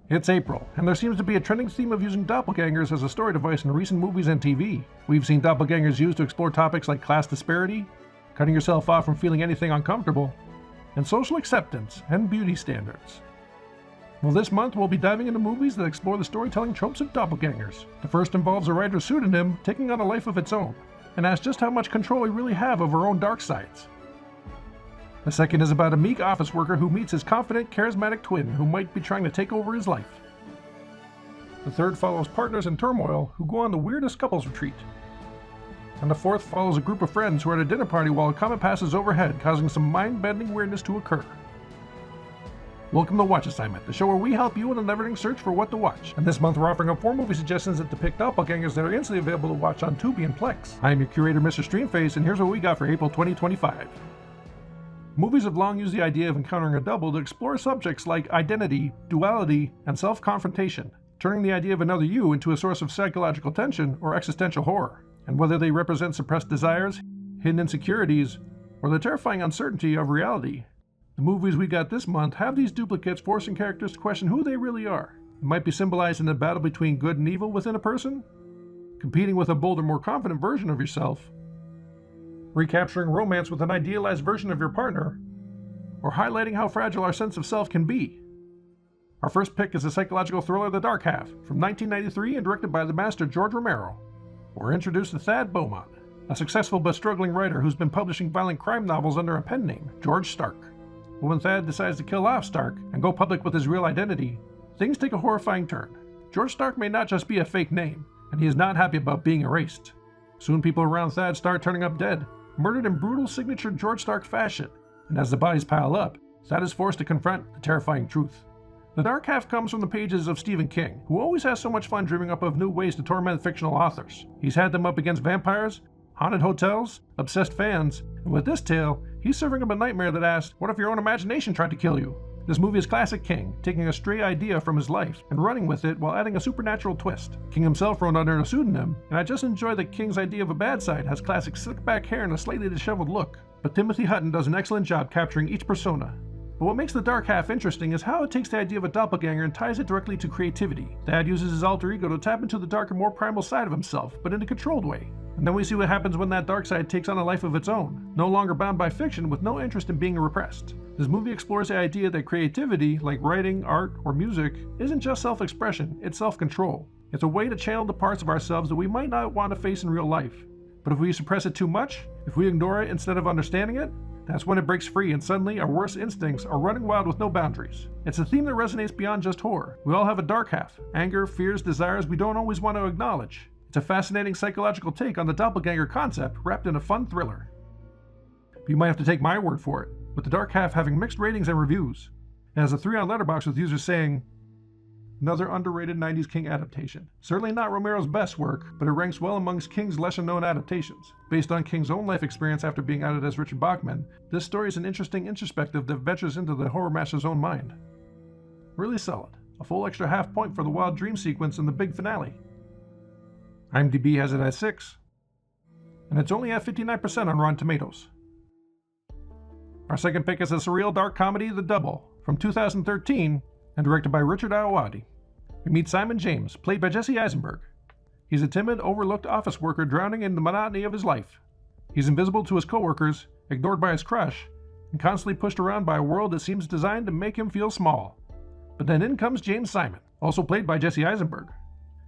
It's April, and there seems to be a trending theme of using doppelgangers as a story device in recent movies and TV. We've seen doppelgangers used to explore topics like class disparity, cutting yourself off from feeling anything uncomfortable, and social acceptance and beauty standards. Well, this month we'll be diving into movies that explore the storytelling tropes of doppelgangers. The first involves a writer's pseudonym taking on a life of its own, and asks just how much control we really have of our own dark sides. The second is about a meek office worker who meets his confident, charismatic twin who might be trying to take over his life. The third follows partners in turmoil who go on the weirdest couples retreat. And the fourth follows a group of friends who are at a dinner party while a comet passes overhead, causing some mind-bending weirdness to occur. Welcome to Watch Assignment, the show where we help you in a never-ending search for what to watch. And this month we're offering up 4 movie suggestions that depict doppelgangers that are instantly available to watch on Tubi and Plex. I am your curator, Mr. Streamface, and here's what we got for April 2025. Movies have long used the idea of encountering a double to explore subjects like identity, duality, and self-confrontation, turning the idea of another you into a source of psychological tension or existential horror. And whether they represent suppressed desires, hidden insecurities, or the terrifying uncertainty of reality, the movies we got this month have these duplicates forcing characters to question who they really are. It might be symbolized in the battle between good and evil within a person, competing with a bolder, more confident version of yourself, recapturing romance with an idealized version of your partner, or highlighting how fragile our sense of self can be. Our first pick is the psychological thriller The Dark Half, from 1993 and directed by the master George Romero. We're introduced to Thad Beaumont, a successful but struggling writer who's been publishing violent crime novels under a pen name, George Stark. But when Thad decides to kill off Stark and go public with his real identity, things take a horrifying turn. George Stark may not just be a fake name, and he is not happy about being erased. Soon people around Thad start turning up dead, murdered in brutal signature George Stark fashion, and as the bodies pile up, Thad is forced to confront the terrifying truth. The Dark Half comes from the pages of Stephen King, who always has so much fun dreaming up of new ways to torment fictional authors. He's had them up against vampires, haunted hotels, obsessed fans, and with this tale, he's serving up a nightmare that asks, what if your own imagination tried to kill you? This movie is classic King, taking a stray idea from his life and running with it while adding a supernatural twist. King himself wrote under a pseudonym, and I just enjoy that King's idea of a bad side has classic slick back hair and a slightly disheveled look. But Timothy Hutton does an excellent job capturing each persona. But what makes The Dark Half interesting is how it takes the idea of a doppelganger and ties it directly to creativity. Thad uses his alter ego to tap into the darker, more primal side of himself, but in a controlled way. And then we see what happens when that dark side takes on a life of its own, no longer bound by fiction with no interest in being repressed. This movie explores the idea that creativity, like writing, art, or music, isn't just self-expression, it's self-control. It's a way to channel the parts of ourselves that we might not want to face in real life. But if we suppress it too much, if we ignore it instead of understanding it, that's when it breaks free and suddenly our worst instincts are running wild with no boundaries. It's a theme that resonates beyond just horror. We all have a dark half, anger, fears, desires we don't always want to acknowledge. It's a fascinating psychological take on the doppelganger concept wrapped in a fun thriller. But you might have to take my word for it, with The Dark Half having mixed ratings and reviews. It has a 3 on Letterboxd with users saying, another underrated 90s King adaptation. Certainly not Romero's best work, but it ranks well amongst King's lesser-known adaptations. Based on King's own life experience after being outed as Richard Bachman, this story is an interesting introspective that ventures into the horror master's own mind. Really solid. A full extra half point for the wild dream sequence in the big finale. IMDb has it at 6, and it's only at 59% on Rotten Tomatoes. Our second pick is a surreal dark comedy, The Double, from 2013 and directed by Richard Ayoade. We meet Simon James, played by Jesse Eisenberg. He's a timid, overlooked office worker drowning in the monotony of his life. He's invisible to his coworkers, ignored by his crush, and constantly pushed around by a world that seems designed to make him feel small. But then in comes James Simon, also played by Jesse Eisenberg.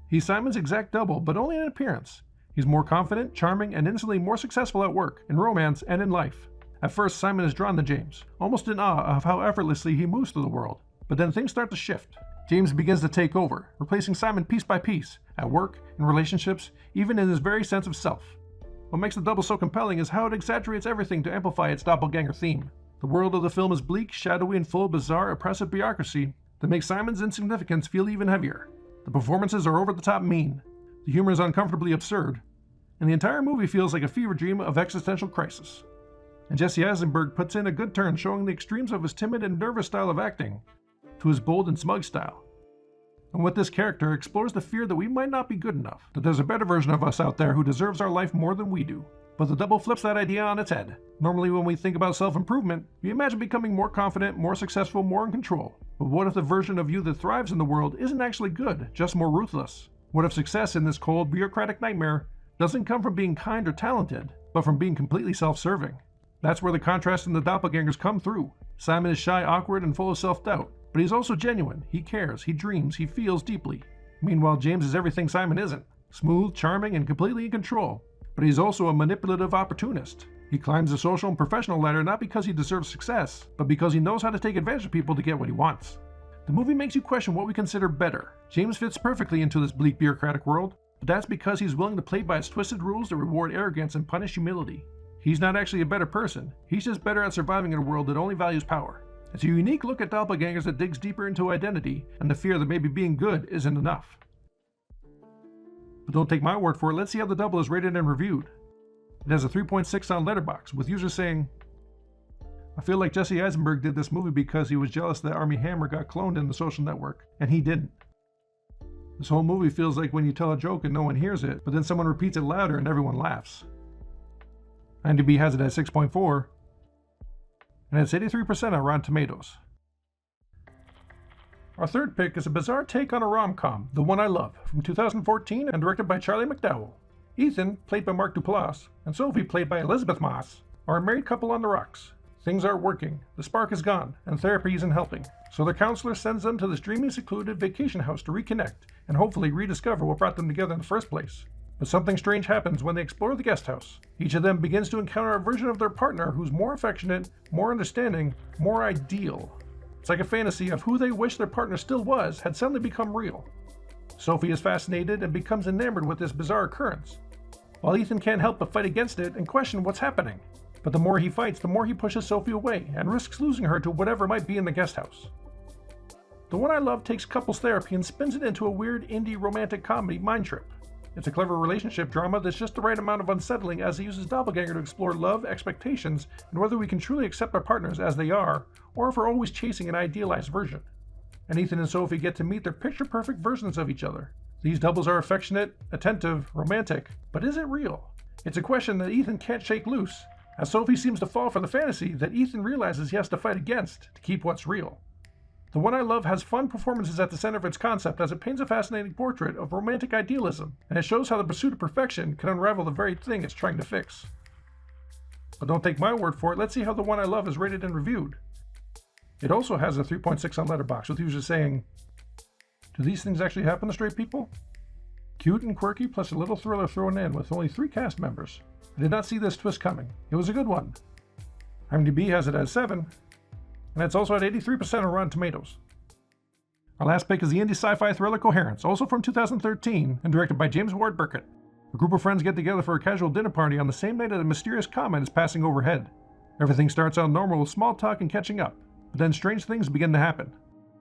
He's Simon's exact double, but only in appearance. He's more confident, charming, and instantly more successful at work, in romance, and in life. At first, Simon is drawn to James, almost in awe of how effortlessly he moves through the world. But then things start to shift. James begins to take over, replacing Simon piece by piece, at work, in relationships, even in his very sense of self. What makes The Double so compelling is how it exaggerates everything to amplify its doppelganger theme. The world of the film is bleak, shadowy, and full of bizarre, oppressive bureaucracy that makes Simon's insignificance feel even heavier. The performances are over-the-top mean, the humor is uncomfortably absurd, and the entire movie feels like a fever dream of existential crisis. And Jesse Eisenberg puts in a good turn showing the extremes of his timid and nervous style of acting to his bold and smug style. And with this character explores the fear that we might not be good enough, that there's a better version of us out there who deserves our life more than we do. But the double flips that idea on its head. Normally when we think about self-improvement, we imagine becoming more confident, more successful, more in control. But what if the version of you that thrives in the world isn't actually good, just more ruthless? What if success in this cold, bureaucratic nightmare doesn't come from being kind or talented, but from being completely self-serving? That's where the contrast in the doppelgangers come through. Simon is shy, awkward, and full of self-doubt, but he's also genuine. He cares, he dreams, he feels deeply. Meanwhile, James is everything Simon isn't. Smooth, charming, and completely in control. But he's also a manipulative opportunist. He climbs the social and professional ladder not because he deserves success, but because he knows how to take advantage of people to get what he wants. The movie makes you question what we consider better. James fits perfectly into this bleak bureaucratic world, but that's because he's willing to play by its twisted rules that reward arrogance and punish humility. He's not actually a better person, he's just better at surviving in a world that only values power. It's a unique look at doppelgangers that digs deeper into identity and the fear that maybe being good isn't enough. But don't take my word for it, let's see how the double is rated and reviewed. It has a 3.6 on Letterboxd, with users saying, "I feel like Jesse Eisenberg did this movie because he was jealous that Armie Hammer got cloned in The Social Network, and he didn't. This whole movie feels like when you tell a joke and no one hears it, but then someone repeats it louder and everyone laughs." IMDb has it at 6.4, and it's 83% on Rotten Tomatoes. Our third pick is a bizarre take on a rom-com, The One I Love, from 2014 and directed by Charlie McDowell. Ethan, played by Mark Duplass, and Sophie, played by Elizabeth Moss, are a married couple on the rocks. Things aren't working, the spark is gone, and therapy isn't helping. So their counselor sends them to this dreamy, secluded vacation house to reconnect and hopefully rediscover what brought them together in the first place. But something strange happens when they explore the guest house. Each of them begins to encounter a version of their partner who's more affectionate, more understanding, more ideal. It's like a fantasy of who they wish their partner still was had suddenly become real. Sophie is fascinated and becomes enamored with this bizarre occurrence, while Ethan can't help but fight against it and question what's happening. But the more he fights, the more he pushes Sophie away and risks losing her to whatever might be in the guest house. The One I Love takes couples therapy and spins it into a weird indie romantic comedy mind trip. It's a clever relationship drama that's just the right amount of unsettling as it uses Doppelganger to explore love, expectations, and whether we can truly accept our partners as they are, or if we're always chasing an idealized version. And Ethan and Sophie get to meet their picture-perfect versions of each other. These doubles are affectionate, attentive, romantic, but is it real? It's a question that Ethan can't shake loose, as Sophie seems to fall for the fantasy that Ethan realizes he has to fight against to keep what's real. The One I Love has fun performances at the center of its concept as it paints a fascinating portrait of romantic idealism, and it shows how the pursuit of perfection can unravel the very thing it's trying to fix. But don't take my word for it, let's see how The One I Love is rated and reviewed. It also has a 3.6 on Letterboxd, with users saying, "Do these things actually happen to straight people? Cute and quirky, plus a little thriller thrown in with only 3 cast members. I did not see this twist coming. It was a good one." IMDb has it as 7, and it's also at 83% on Rotten Tomatoes. Our last pick is the indie sci-fi thriller Coherence, also from 2013 and directed by James Ward Burkett. A group of friends get together for a casual dinner party on the same night that a mysterious comet is passing overhead. Everything starts out normal with small talk and catching up, but then strange things begin to happen.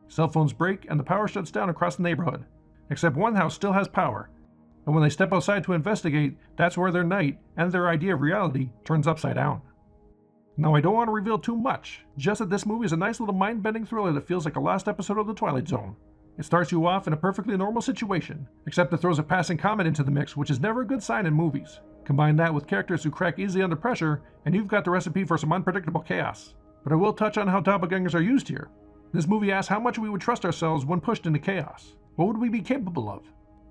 Cell phones break and the power shuts down across the neighborhood, except one house still has power. And when they step outside to investigate, that's where their night and their idea of reality turns upside down. Now I don't want to reveal too much, just that this movie is a nice little mind-bending thriller that feels like a lost episode of The Twilight Zone. It starts you off in a perfectly normal situation, except it throws a passing comet into the mix, which is never a good sign in movies. Combine that with characters who crack easily under pressure, and you've got the recipe for some unpredictable chaos. But I will touch on how doppelgangers are used here. This movie asks how much we would trust ourselves when pushed into chaos. What would we be capable of?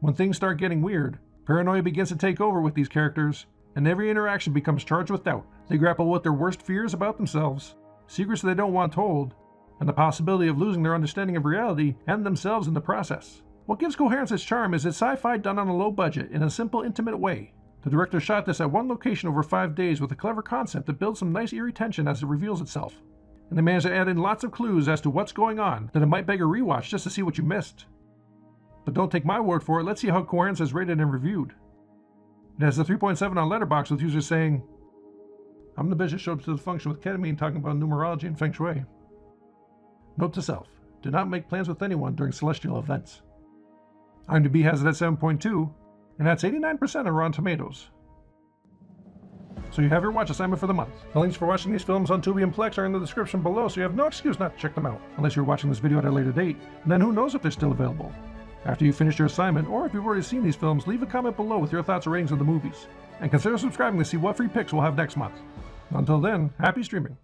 When things start getting weird, paranoia begins to take over with these characters, and every interaction becomes charged with doubt. They grapple with their worst fears about themselves, secrets they don't want told, and the possibility of losing their understanding of reality and themselves in the process. What gives Coherence its charm is its sci-fi done on a low budget in a simple, intimate way. The director shot this at one location over 5 days with a clever concept that builds some nice eerie tension as it reveals itself. And they managed to add in lots of clues as to what's going on that it might beg a rewatch just to see what you missed. But don't take my word for it, let's see how Coherence is rated and reviewed. It has a 3.7 on Letterboxd, with users saying, "I'm the bitch that showed up to the function with ketamine talking about numerology and feng shui." Note to self, do not make plans with anyone during celestial events. IMDb has it at 7.2, and that's 89% on Rotten Tomatoes. So you have your watch assignment for the month. The links for watching these films on Tubi and Plex are in the description below, so you have no excuse not to check them out, unless you're watching this video at a later date, and then who knows if they're still available. After you finish your assignment, or if you've already seen these films, leave a comment below with your thoughts or ratings of the movies. and consider subscribing to see what free picks we'll have next month. Until then, happy streaming.